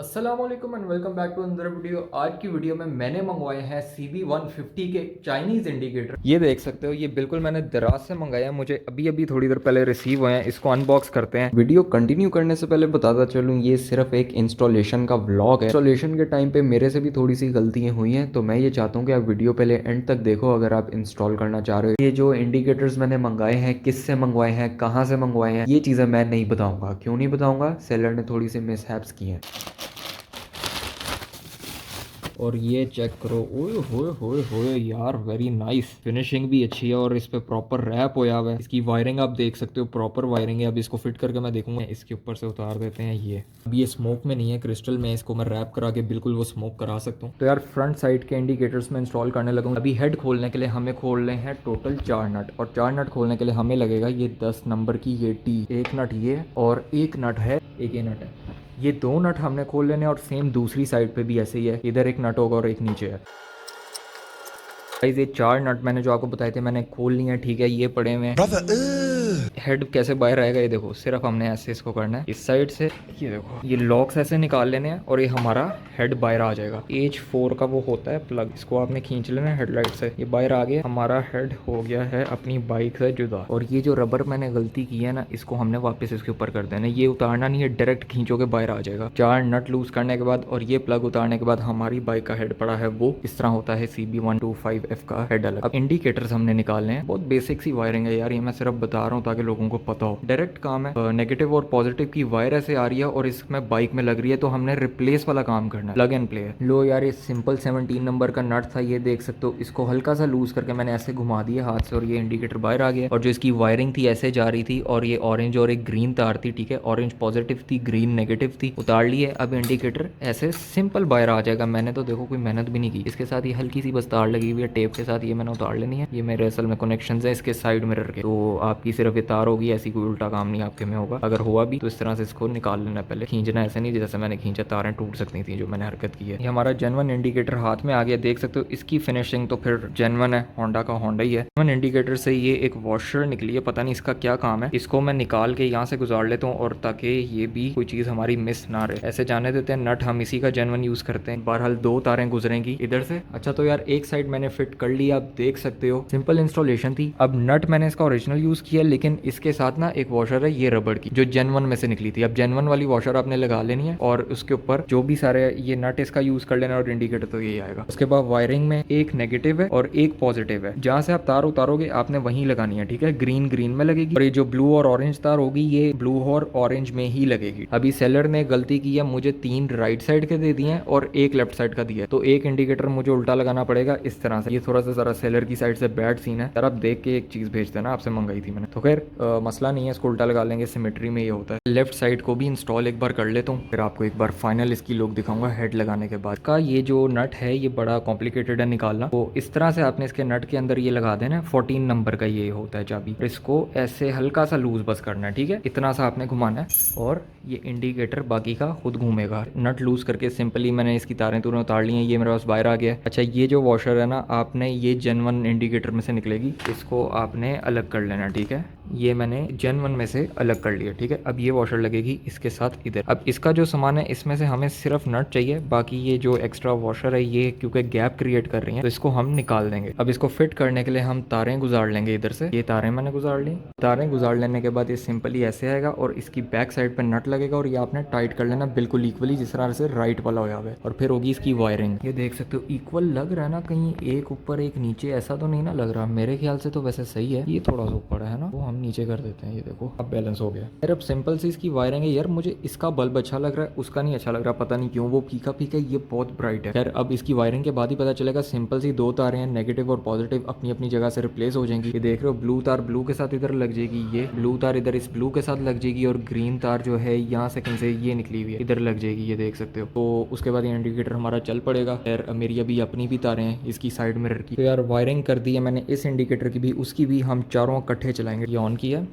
अस्सलामुअलैकुम and welcome back to another video. आज की वीडियो में मैंने मंगवाए हैं CB150 के चाइनीज़ इंडिकेटर। ये देख सकते हो, ये बिल्कुल मैंने दराज से मंगाया है, मुझे अभी अभी थोड़ी देर पहले रिसीव हुए हैं। इसको अनबॉक्स करते हैं। वीडियो कंटिन्यू करने से पहले बताता चलूँ, ये सिर्फ एक इंस्टॉलेशन का व्लॉग है। इंस्टॉलेशन के टाइम पे मेरे से भी थोड़ी सी गलतियाँ हुई हैं, तो मैं ये चाहता हूँ कि आप वीडियो पहले एंड तक देखो अगर आप इंस्टॉल करना चाह रहे हो। ये जो इंडिकेटर्स मैंने मंगाए हैं, किस से मंगवाए हैं, कहाँ से मंगवाए हैं, ये चीज़ें मैं नहीं बताऊँगा। क्यों नहीं बताऊँगा? सेलर ने थोड़ी सी मिसहैप्स की हैं। और ये चेक करो, ओए होए होए होए यार, वेरी नाइस। फिनिशिंग भी अच्छी है और इस पे प्रॉपर रैप होया हुआ है। इसकी वायरिंग आप देख सकते हो, प्रॉपर वायरिंग है। अब इसको फिट करके मैं देखूंगा। इसके ऊपर से उतार देते हैं ये। अब ये स्मोक में नहीं है, क्रिस्टल में। इसको मैं रैप करा के बिल्कुल वो स्मोक करा सकता हूँ। तो यार फ्रंट साइड के इंडिकेटर्स में इंस्टॉल करने लगा हूँ। अभी हेड खोलने के लिए हमें खोलने हैं टोटल 4 नट, और 4 नट खोलने के लिए हमें लगेगा ये 10 नंबर की ये टी। एक नट ये और एक नट है, एक ये नट है। ये दो नट हमने खोल लेने, और सेम दूसरी साइड पे भी ऐसे ही है। इधर एक नट होगा और एक नीचे है। गाइस ये 4 नट मैंने जो आपको बताए थे मैंने खोल लिए हैं, ठीक है। ये पड़े हुए हैं। हेड कैसे बाहर आएगा ये देखो, सिर्फ हमने ऐसे इसको करना है इस साइड से। ये देखो, ये लॉक्स ऐसे निकाल लेने हैं और ये हमारा हेड बाहर आ जाएगा। H4 का वो होता है प्लग, इसको आपने खींच लेना है हेडलाइट से। ये बाहर आ गया, हमारा हेड हो गया है अपनी बाइक से जुदा। और ये जो रबर मैंने गलती की है ना, इसको हमने वापस इसके ऊपर कर देना है। ये उतारना नहीं है, डायरेक्ट खींचोगे बाहर आ जाएगा। 4 नट लूज करने के बाद और ये प्लग उतारने के बाद हमारी बाइक का हेड पड़ा है वो इस तरह होता है। CB125F का हेड अलग। अब इंडिकेटर्स हमने निकालने हैं। बहुत बेसिक सी वायरिंग है यार, ये मैं सिर्फ बता रहा हूँ ताकि लोगों को पता हो। डायरेक्ट काम है। नेगेटिव और पॉजिटिव की वायर ऐसे आ रही है और इसमें बाइक में लग रही है, तो हमने रिप्लेस वाला काम करना है। प्लग एंड प्ले है। लो यार, ये सिंपल 17 नंबर का नट था, ये देख सकते हो। इसको हल्का सा लूज करके मैंने ऐसे घुमा दिया हाथ से और ये इंडिकेटर बाहर आ गया। और जो इसकी वायरिंग थी ऐसे जा रही थी, और ये ऑरेंज और एक ग्रीन तार थी, ठीक है। ऑरेंज पॉजिटिव थी, ग्रीन नेगेटिव थी। उतार लिए। अब इंडिकेटर ऐसे सिंपल बाहर आ जाएगा। मैंने तो देखो कोई मेहनत भी नहीं की। इसके साथ ये हल्की सी बस तार लगी हुई है टेप के साथ, ये मैंने उतार लेनी है। ये मेरे असल में कनेक्शंस है इसके साइड मिरर के, तो आपकी सिर्फ ये तार होगी। ऐसी कोई उल्टा काम नहीं आपके में होगा। अगर हुआ भी तो इस तरह से इसको निकाल लेना। पहले खींचना ऐसे नहीं जैसे मैंने खींचा, तारें टूट सकती थी जो मैंने हरकत की है। ये हमारा जेन्युइन इंडिकेटर हाथ में आ गया, देख सकते हो। इसकी फिनिशिंग तो फिर जेन्युइन है, होंडा का होंडा ही है। जेन्युइन इंडिकेटर से ये एक वॉशर निकली है, पता नहीं इसका क्या काम है। इसको मैं निकाल के यहाँ से गुजार लेता हूँ, और ताकि ये भी कोई चीज हमारी मिस ना रहे। ऐसे जाने देते हैं। नट हम इसी का जेन्युइन यूज करते हैं। बहरहाल 2 तारें गुजरेंगी इधर से। अच्छा तो यार एक साइड मैंने फिट कर लिया, आप देख सकते हो। सिंपल इंस्टॉलेशन थी। अब नट मैंने इसका ओरिजिनल यूज किया, लेकिन इसके साथ ना एक वॉशर है ये रबड़ की, जो जेन्युइन में से निकली थी। अब जेन्युइन वाली वॉशर आपने लगा लेनी है, और उसके ऊपर जो भी सारे ये नट इसका यूज कर लेना, और इंडिकेटर तो यही आएगा। उसके बाद वायरिंग में एक नेगेटिव है और एक पॉजिटिव है। जहां से आप तार उतारोगे आपने वहीं लगानी है, ठीक है। ग्रीन ग्रीन में लगेगी, और ये जो ब्लू और ऑरेंज तार होगी ये ब्लू और ऑरेंज में ही लगेगी। अभी सेलर ने गलती की है, मुझे 3 राइट साइड के दे दिए हैं और एक लेफ्ट साइड का दिया है, तो एक इंडिकेटर मुझे उल्टा लगाना पड़ेगा इस तरह से। ये थोड़ा सा जरा सेलर की साइड से बैड सीन है यार। आप देख के एक चीज भेज देना, आपसे मंगाई थी मैंने। तो खैर मसला नहीं है, इसको उल्टा लगा लेंगे। सिमेट्री में ये होता है। लेफ्ट साइड को भी इंस्टॉल एक बार कर लेता हूँ, फिर आपको एक बार फाइनल इसकी लुक दिखाऊंगा हेड लगाने के बाद का। ये जो नट है ये बड़ा कॉम्प्लिकेटेड है निकालना, तो इस तरह से आपने इसके नट के अंदर ये लगा देना। 14 नंबर का ये होता है चाबी। इसको ऐसे हल्का सा लूज बस करना है, ठीक है। इतना सा आपने घुमाना है और ये इंडिकेटर बाकी का खुद घूमेगा। नट लूज करके सिंपली मैंने इसकी तारें तुरें उतार ली हैं। ये मेरे पास बाहर आ गया। अच्छा ये जो वॉशर है ना, आपने ये जेन्युइन इंडिकेटर में से निकलेगी, इसको आपने अलग कर लेना, ठीक है। ये मैंने जेन्युइन में से अलग कर लिया, ठीक है। अब ये वॉशर लगेगी इसके साथ इधर। अब इसका जो सामान है इसमें से हमें सिर्फ नट चाहिए, बाकी ये जो एक्स्ट्रा वॉशर है ये क्योंकि गैप क्रिएट कर रही है तो इसको हम निकाल देंगे। अब इसको फिट करने के लिए हम तारें गुजार लेंगे इधर से। ये तारें मैंने गुजार ली। तारें गुजार लेने के बाद ये सिंपली ऐसे आएगा और इसकी बैक साइड पर नट लगेगा, और ये आपने टाइट कर लेना बिल्कुल इक्वली, जिस तरह से राइट वाला होया हुआ है। और फिर होगी इसकी वायरिंग। ये देख सकते हो इक्वल लग रहा है ना, कहीं एक ऊपर एक नीचे ऐसा तो नहीं ना लग रहा। मेरे ख्याल से तो वैसे सही है। ये थोड़ा सा ऊपर है ना, वो हम नीचे कर देते हैं। ये देखो अब बैलेंस हो गया यार। अब सिंपल सी इसकी वायरिंग है यार। मुझे इसका बल्ब अच्छा लग रहा है, उसका नहीं अच्छा लग रहा, पता नहीं क्यों। वो फीका फीका, ये बहुत ब्राइट है। यार अब इसकी वायरिंग के बाद ही पता चलेगा। सिंपल सी 2 तारें हैं, नेगेटिव और पॉजिटिव अपनी अपनी जगह से रिप्लेस हो जाएंगी। ये देख रहे हो, ब्लू तार ब्लू के साथ इधर लग जाएगी, ये ब्लू तार इधर इस ब्लू के साथ लग जाएगी, और ग्रीन तार जो है यहाँ से कहीं से ये निकली हुई है इधर लग जाएगी, ये देख सकते हो। तो उसके बाद ये इंडिकेटर हमारा चल पड़ेगा। यार मेरी अभी अपनी भी तारें हैं इसकी साइड मिरर की। तो यार वायरिंग कर दी है मैंने इस इंडिकेटर की भी, उसकी भी। हम चारों इकट्ठे चलाएंगे। ये ऑन किया,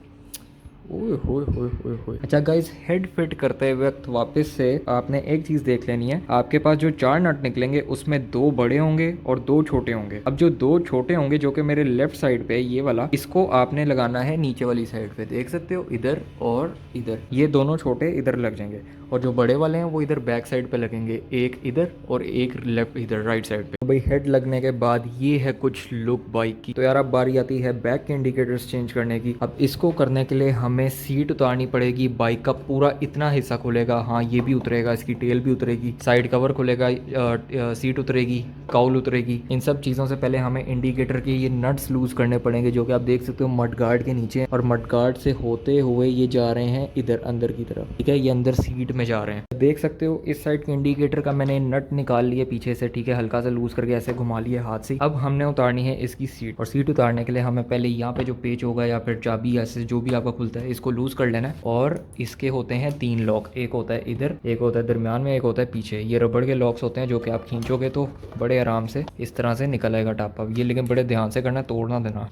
ओए होए होए होए होए। अच्छा गाइस, हेड फिट करते वक्त वापस से आपने एक चीज देख लेनी है, आपके पास जो 4 नट निकलेंगे उसमें 2 बड़े होंगे और 2 छोटे होंगे। अब जो 2 छोटे होंगे जो कि मेरे लेफ्ट साइड पे है, ये वाला, इसको आपने लगाना है नीचे वाली साइड पे, देख सकते हो, इधर और इधर, ये दोनों छोटे इधर लग जाएंगे। और जो बड़े वाले हैं वो इधर बैक साइड पे लगेंगे, एक इधर और एक लेफ्ट इधर राइट साइड पे। तो भाई हेड लगने के बाद ये है कुछ लुक बाइक की। तो यार अब बारी आती है बैक के इंडिकेटर्स चेंज करने की। अब इसको करने के लिए हमें सीट उतारनी पड़ेगी, बाइक का पूरा इतना हिस्सा खुलेगा, हाँ ये भी उतरेगा, इसकी टेल भी उतरेगी, साइड कवर खुलेगा, सीट उतरेगी, काउल उतरेगी। इन सब चीज़ों से पहले हमें इंडिकेटर के ये नट्स लूज करने पड़ेंगे, जो कि आप देख सकते हो मड गार्ड के नीचे, और मड गार्ड से होते हुए ये जा रहे हैं इधर अंदर की तरफ, ठीक है, ये अंदर सीट में जा रहे हैं। देख सकते हो इस साइड के इंडिकेटर का मैंने नट निकाल लिया पीछे से, ठीक है, हल्का सा लूज करके ऐसे घुमा लिया हाथ से। अब हमने उतारनी है इसकी सीट, और सीट उतारने के लिए हमें पहले यहाँ पे जो पेच होगा या फिर चाबी ऐसे जो भी आपका खुलता है, इसको लूज कर लेना है। और इसके होते हैं 3 लॉक, एक होता है इधर, एक होता है दरमियान में, एक होता है पीछे। ये रबड़ के लॉक्स होते हैं जो कि आप खींचोगे तो बड़े आराम से इस तरह से निकल आएगा टापा। ये लेकिन बड़े ध्यान से करना, तोड़ना देना।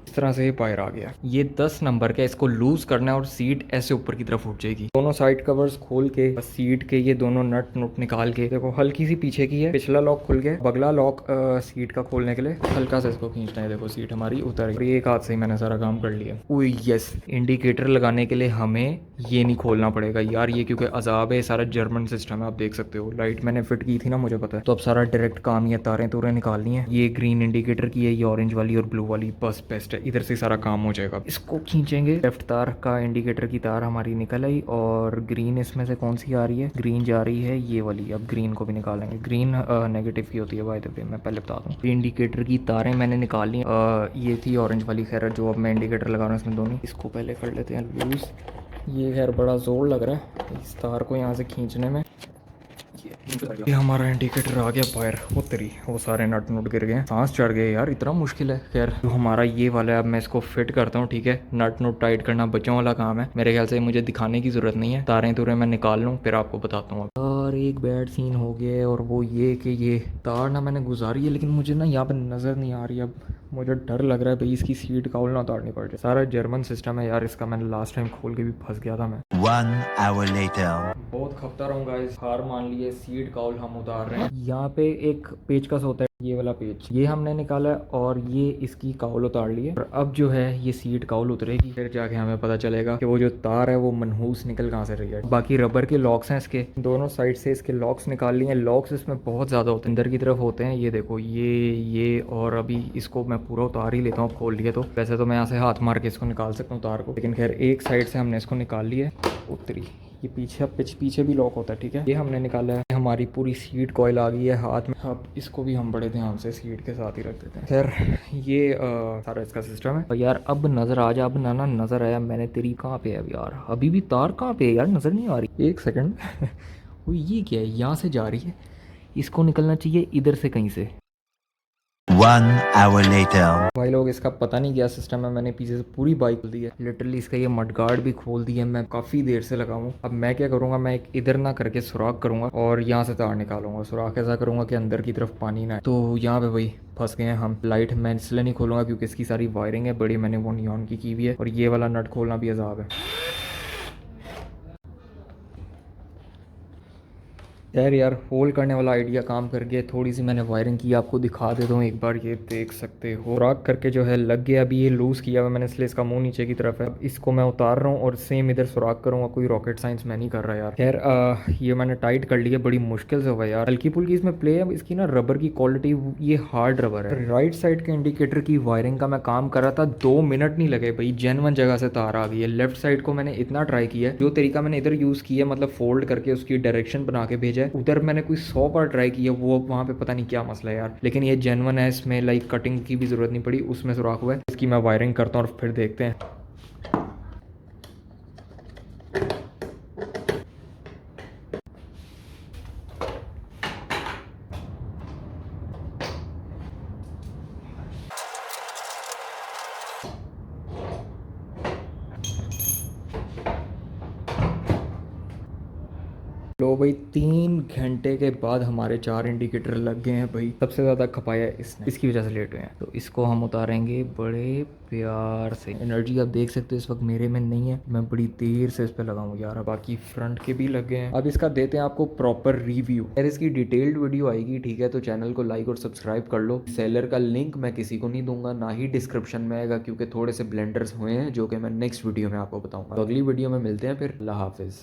इस तरह से ये बाहर आ गया। ये 10 नंबर का, इसको लूज करना है और सीट ऐसे ऊपर की तरफ उठ जाएगी। दोनों साइड कवर्स खोल के सीट के ये दोनों नट नुट निकाल के, देखो हल्की सी पीछे की है, पिछला लॉक खुल गया, बगला लॉक सीट का खोलने के लिए हल्का सा इसको खींचना है। देखो सीट हमारी उतर गई, एक हाथ से ही मैंने सारा काम कर लिया। ओह यस, इंडिकेटर लगाने के लिए हमें ये नहीं खोलना पड़ेगा यार, ये क्योंकि अजाब है, सारा जर्मन सिस्टम है, आप देख सकते हो। लाइट मैंने फिट की थी ना, मुझे पता है। तो अब सारा डायरेक्ट काम ही है, तारें तूरें निकालनी है। ये ग्रीन इंडिकेटर की है, ये ऑरेंज वाली और ब्लू वाली, बस बेस्ट है, इधर से सारा काम हो जाएगा। इसको खींचेंगे, लेफ्ट तार का इंडिकेटर की तार हमारी निकल आई, और ग्रीन इसमें से कौन सी आ रही है, ग्रीन जा रही है ये वाली। अब ग्रीन को भी निकालेंगे, ग्रीन नेगेटिव की होती है बाय द वे, मैं पहले बता दूं। इंडिकेटर की तारें मैंने निकाल ली, ये थी ऑरेंज वाली, खैर जो अब मैं इंडिकेटर लगा रहा हूँ इसमें दोनों। इसको पहले कर लेते हैं लूज। ये खैर बड़ा जोर लग रहा है इस तार को यहाँ से खींचने में। ये हमारा इंडिकेटर आ गया बाहर, वो तेरी, वो सारे नट नुट गिर गए, सांस चढ़ गए यार, इतना मुश्किल है। खैर तो हमारा ये वाला है, अब मैं इसको फिट करता हूँ, ठीक है। नट नुट टाइट करना बच्चों वाला काम है, मेरे ख्याल से मुझे दिखाने की जरूरत नहीं है। तारें तुरें मैं निकाल लूँ फिर आपको बताता हूँ। और एक बैड सीन हो गया है, और वो ये कि ये तार ना मैंने गुजारी है, लेकिन मुझे ना यहाँ पर नज़र नहीं आ रही। अब मुझे डर लग रहा है भाई इसकी सीट काउल ना उतारनी पड़ जाए। सारा जर्मन सिस्टम है यार इसका, मैंने लास्ट टाइम खोल के भी फंस गया था मैं। 1 hour later. बहुत खपता रहूंगा, इस हार मान लिए, सीट काउल हम उतार रहे हैं। यहाँ पे एक पेचकस होता है, ये वाला पेच, ये हमने निकाला है, और ये इसकी काउल उतार ली है। और अब जो है ये सीट काउल उतरेगी, फिर जाके हमें पता चलेगा कि वो जो तार है वो मनहूस निकल कहाँ से रही है। बाकी रबर के लॉक्स हैं इसके, दोनों साइड से इसके लॉक्स निकाल लिए हैं। लॉक्स इसमें बहुत ज़्यादा होते हैं, अंदर की तरफ होते हैं, ये देखो ये और अभी इसको मैं पूरा उतार ही लेता हूँ, खोल लिए तो। वैसे तो मैं यहाँ से हाथ मार के इसको निकाल सकता हूँ तार को, लेकिन खैर एक साइड से हमने इसको निकाल लिया है, उतरी। ये पीछे पीछे भी लॉक होता है, ठीक है, ये हमने निकाला है। हमारी पूरी सीट कॉइल आ गई है हाथ में। अब इसको भी हम बड़े ध्यान से सीट के साथ ही रख देते हैं। खैर ये सारा इसका सिस्टम है। यार अब नज़र आ जा, अब ना नज़र आया, मैंने तेरी कहाँ पे है अब यार, अभी भी तार कहाँ पे है यार, नज़र नहीं आ रही, एक सेकंड। वो ये क्या है, यहाँ से जा रही है, इसको निकलना चाहिए इधर से कहीं से। 1 hour later. भाई लोग इसका पता नहीं क्या सिस्टम है, मैंने पीछे से पूरी बाइक खोल दी है, लिटरली इसका ये मडगार्ड भी खोल दिया है, मैं काफ़ी देर से लगा हूँ। अब मैं क्या करूँगा, मैं एक इधर ना करके सुराख करूँगा और यहाँ से तार निकालूंगा। सुराख ऐसा करूँगा कि अंदर की तरफ पानी ना आए। तो यहाँ पे भाई फंस गए हैं हम। लाइट मैं इसलिए नहीं खोलूँगा क्योंकि इसकी सारी वायरिंग है बड़ी, मैंने वो नियॉन की हुई है, और ये वाला नट खोलना भी अजाब है। यार यार होल करने वाला आइडिया काम कर गया। थोड़ी सी मैंने वायरिंग की, आपको दिखा देता हूँ एक बार, ये देख सकते हो सुराख करके जो है लग गया। अभी ये लूज़ किया हुआ मैंने, इसलिए इसका मुंह नीचे की तरफ है। अब इसको मैं उतार रहा हूँ और सेम इधर सुराख करूँगा, कोई रॉकेट साइंस मैं नहीं कर रहा यार। खैर ये मैंने टाइट कर लिया, बड़ी मुश्किल से हुआ यार, हल्की फुल्की इसमें प्ले है। इसकी ना रबर की क्वालिटी, ये हार्ड रबर है। राइट साइड के इंडिकेटर की वायरिंग का मैं काम कर रहा था, 2 मिनट नहीं लगे भाई, जेन्युइन जगह से तार आ गई है। लेफ्ट साइड को मैंने इतना ट्राई किया, जो तरीका मैंने इधर यूज़ किया, मतलब फोल्ड करके उसकी डायरेक्शन बना के भेजा है, उधर मैंने कोई 100 बार ट्राई किया, वो वहाँ पे पता नहीं क्या मसला है यार। लेकिन ये जेन्युइन है, इसमें लाइक कटिंग की भी ज़रूरत नहीं पड़ी, उसमें सुराख हुआ है। इसकी मैं वायरिंग करता हूँ और फिर देखते हैं। लो भाई 3 घंटे के बाद हमारे 4 इंडिकेटर लग गए हैं भाई। सबसे ज़्यादा खपाया है इसने, इसकी वजह से लेट हुए हैं। तो इसको हम उतारेंगे बड़े प्यार से। एनर्जी आप देख सकते हो इस वक्त मेरे में नहीं है, मैं बड़ी देर से इस पे लगा हूँ यार। बाकी फ्रंट के भी लगे हैं। अब इसका देते हैं आपको प्रॉपर रिव्यू। यार इसकी डिटेल्ड वीडियो आएगी, ठीक है, तो चैनल को लाइक और सब्सक्राइब कर लो। सेलर का लिंक मैं किसी को नहीं दूंगा, ना ही डिस्क्रिप्शन में आएगा, क्योंकि थोड़े से ब्लेंडर्स हुए हैं जो कि मैं नेक्स्ट वीडियो में आपको बताऊंगा। तो अगली वीडियो में मिलते हैं फिर। अल्लाह हाफिज़।